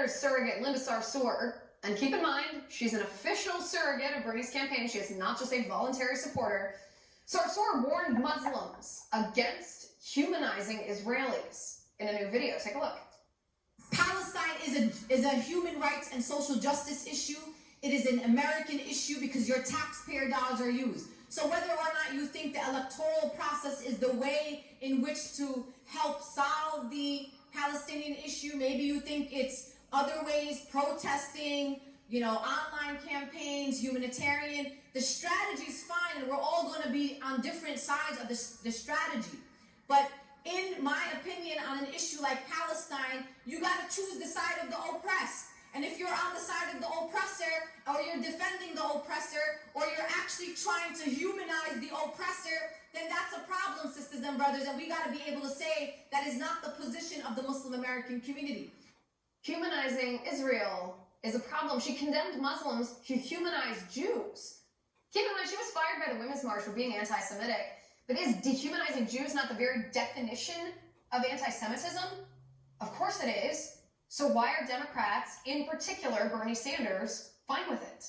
Sanders surrogate Linda Sarsour, and keep in mind, she's an official surrogate of Bernie's campaign. She is not just a voluntary supporter. Sarsour warned Muslims against humanizing Israelis in a new video. Take a look. Palestine is a human rights and social justice issue. It is an American issue because your taxpayer dollars are used. So whether or not you think the electoral process is the way in which to help solve the Palestinian issue, maybe you think it's other ways, protesting, online campaigns, humanitarian, the strategy is fine, and we're all going to be on different sides of the strategy. But in my opinion, on an issue like Palestine, you got to choose the side of the oppressed. And if you're on the side of the oppressor, or you're defending the oppressor, or you're actually trying to humanize the oppressor, then that's a problem, sisters and brothers. And we got to be able to say that is not the position of the Muslim American community. Humanizing Israel is a problem. She condemned Muslims who humanize Jews. Keep in mind, she was fired by the Women's March for being anti-Semitic. But is dehumanizing Jews not the very definition of anti-Semitism? Of course it is. So why are Democrats, in particular Bernie Sanders, fine with it?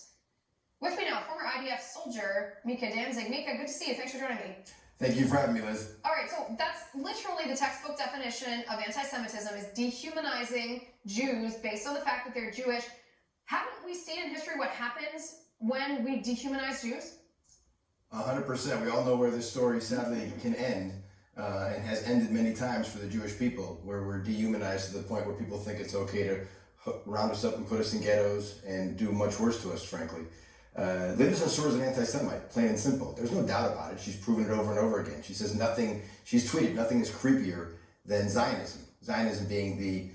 With me now, former IDF soldier, Micha Danzig. Micha, good to see you. Thanks for joining me. Thank you for having me, Liz. All right, so that's literally the textbook definition of anti-Semitism, is dehumanizing Jews based on the fact that they're Jewish. Haven't we seen in history what happens when we dehumanize Jews? 100%. We all know where this story sadly can end, and has ended many times for the Jewish people, where we're dehumanized to the point where people think it's okay to round us up and put us in ghettos and do much worse to us, frankly. Linda Sarsour is an anti-Semite, plain and simple. There's no doubt about it. She's proven it over and over again. She says she's tweeted, nothing is creepier than Zionism. Zionism being the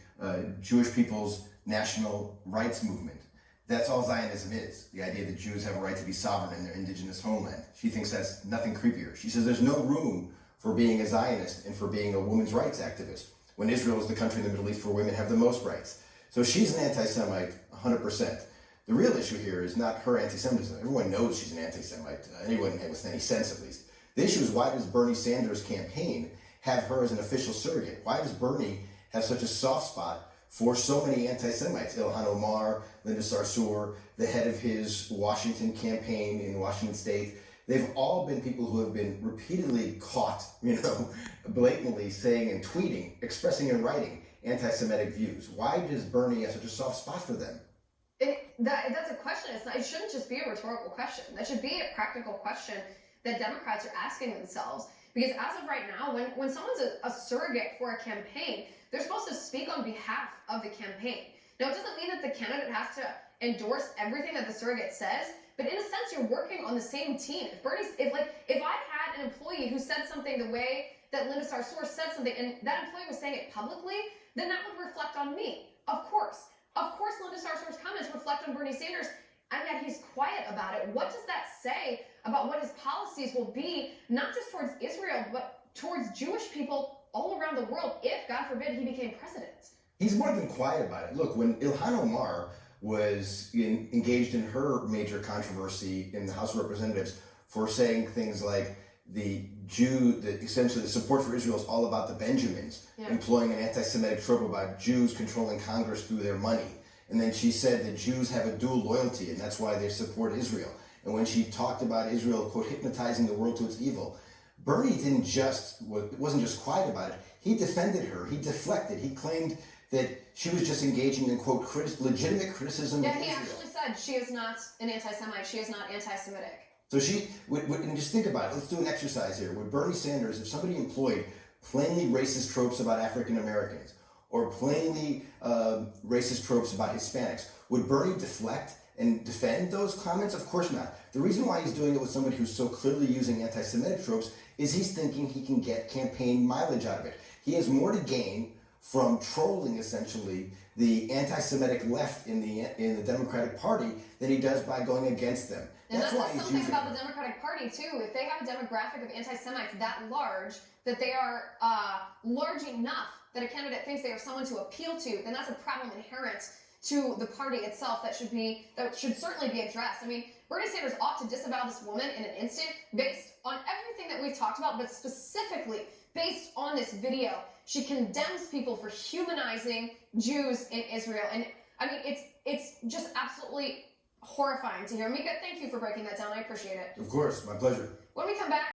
Jewish people's national rights movement. That's all Zionism is, the idea that Jews have a right to be sovereign in their indigenous homeland. She thinks that's nothing creepier. She says there's no room for being a Zionist and for being a women's rights activist, when Israel is the country in the Middle East where women have the most rights. So she's an anti-Semite, 100%. The real issue here is not her anti-Semitism. Everyone knows she's an anti-Semite, anyone with any sense at least. The issue is, why does Bernie Sanders' campaign have her as an official surrogate? Why does Bernie have such a soft spot for so many anti-Semites? Ilhan Omar, Linda Sarsour, the head of his Washington campaign in Washington State. They've all been people who have been repeatedly caught, blatantly saying and tweeting, expressing in writing anti-Semitic views. Why does Bernie have such a soft spot for them? That's a question. It shouldn't just be a rhetorical question. That should be a practical question that Democrats are asking themselves. Because as of right now, when someone's a surrogate for a campaign, they're supposed to speak on behalf of the campaign. Now, it doesn't mean that the candidate has to endorse everything that the surrogate says, but in a sense, you're working on the same team. If I had an employee who said something the way that Linda Sarsour said something, and that employee was saying it publicly, then that would reflect on me. Of course, Linda Sarsour's comments reflect on Bernie Sanders, and yet he's quiet about it. What does that say about what his policies will be, not just towards Israel, but towards Jewish people all around the world, if, God forbid, he became president? He's more than quiet about it. Look, when Ilhan Omar was engaged in her major controversy in the House of Representatives for saying things like essentially the support for Israel is all about the Benjamins, employing an anti-Semitic trope about Jews controlling Congress through their money. And then she said that Jews have a dual loyalty, and that's why they support Israel. And when she talked about Israel, quote, hypnotizing the world to its evil, Bernie wasn't just quiet about it. He defended her. He deflected. He claimed that she was just engaging in, quote, legitimate criticism of Israel. Yeah, he actually said she is not an anti-Semite. She is not anti-Semitic. So and just think about it. Let's do an exercise here. Would Bernie Sanders, if somebody employed plainly racist tropes about African Americans or plainly racist tropes about Hispanics, would Bernie deflect and defend those comments? Of course not. The reason why he's doing it with somebody who's so clearly using anti-Semitic tropes is he's thinking he can get campaign mileage out of it. He has more to gain from trolling, essentially, the anti-Semitic left in the Democratic Party than he does by going against them. And that's why something about the Democratic Party, too. If they have a demographic of anti-Semites that large, that they are large enough that a candidate thinks they are someone to appeal to, then that's a problem inherent to the party itself that should certainly be addressed. I mean, Bernie Sanders ought to disavow this woman in an instant based on everything that we've talked about, but specifically based on this video. She condemns people for humanizing Jews in Israel. And I mean, it's just absolutely horrifying to hear. Micha, thank you for breaking that down. I appreciate it. Of course, my pleasure. When we come back.